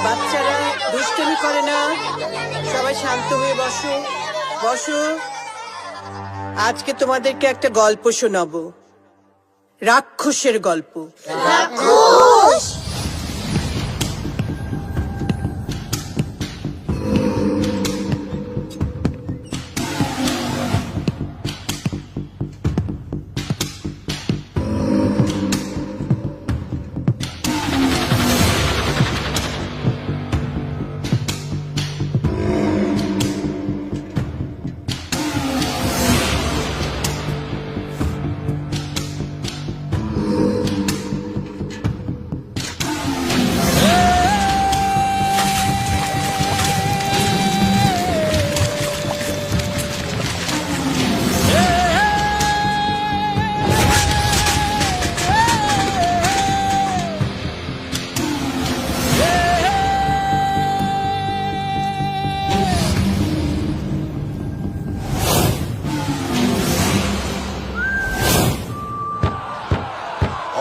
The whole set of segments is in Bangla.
বাচ্চারা দুষ্টুমি করে না, সবাই শান্ত হয়ে বসো বসো। আজকে তোমাদেরকে একটা গল্প শোনাবো, রাক্ষসের গল্প।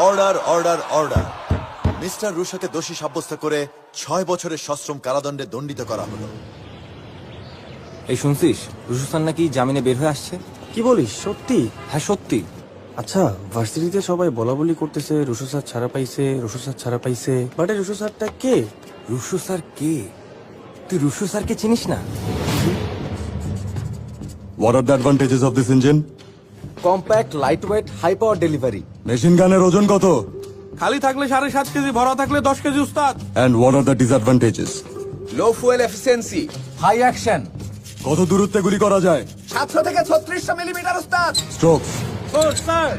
Order order order. মিস্টার রুশোকে দোষী সাব্যস্ত করে 6 বছরের সশ্রম কারাদণ্ডে দণ্ডিত করা হলো। এই শুনছিস, রুশু স্যার নাকি জামিনে বের হয়ে আসছে? কি বলিস, সত্যি? হ্যাঁ সত্যি। আচ্ছা, ভার্সিটিতে সবাই বলা বলি করতেছে রুশু স্যার ছাড়া পাইছে, রুশু স্যার ছাড়া পাইছে। বাট এই রুশু স্যারটা কে? রুশু স্যার কে? তুই রুশু স্যারকে চিনিস না? What are the advantages of this engine? Compact, lightweight, high power delivery. Machine গানের ওজন কত? খালি থাকলে 7.5 কেজি, ভরা থাকলে 10 কেজি উস্তাদ। And what are the disadvantages? Low fuel efficiency, high action. কত দূরত্বে গুলি করা যায়? 700 থেকে 3600 মিলিমিটার উস্তাদ। স্ট্রোকস? স্যার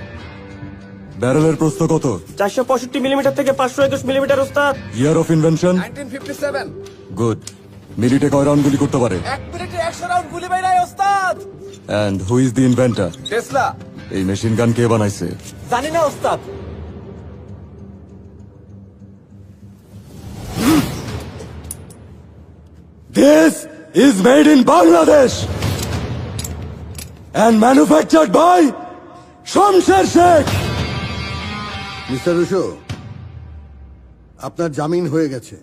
ব্যারেলের প্রস্থ কত? 465 মিলিমিটার থেকে 521 মিলিমিটার ওস্তাদ। Year of invention? 1957। গুড। মিনিটে কয় রাউন্ড গুলি করতে পারে? 1 মিনিটে 100 রাউন্ড গুলি বাইরায় ওস্তাদ। And who is the inventor? Tesla. এই মেশিন গান কে বানাইছে? জানি না ওস্তাদ। This is made in Bangladesh and manufactured by Shamsher Sheikh. Mister Russo, আপনার জামিন হয়ে গেছে।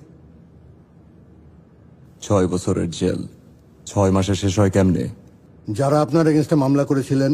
6 বছরের জেল 6 মাসে শেষ হয় কেমনে? যারা আপনার এগেনস্টে মামলা করেছিলেন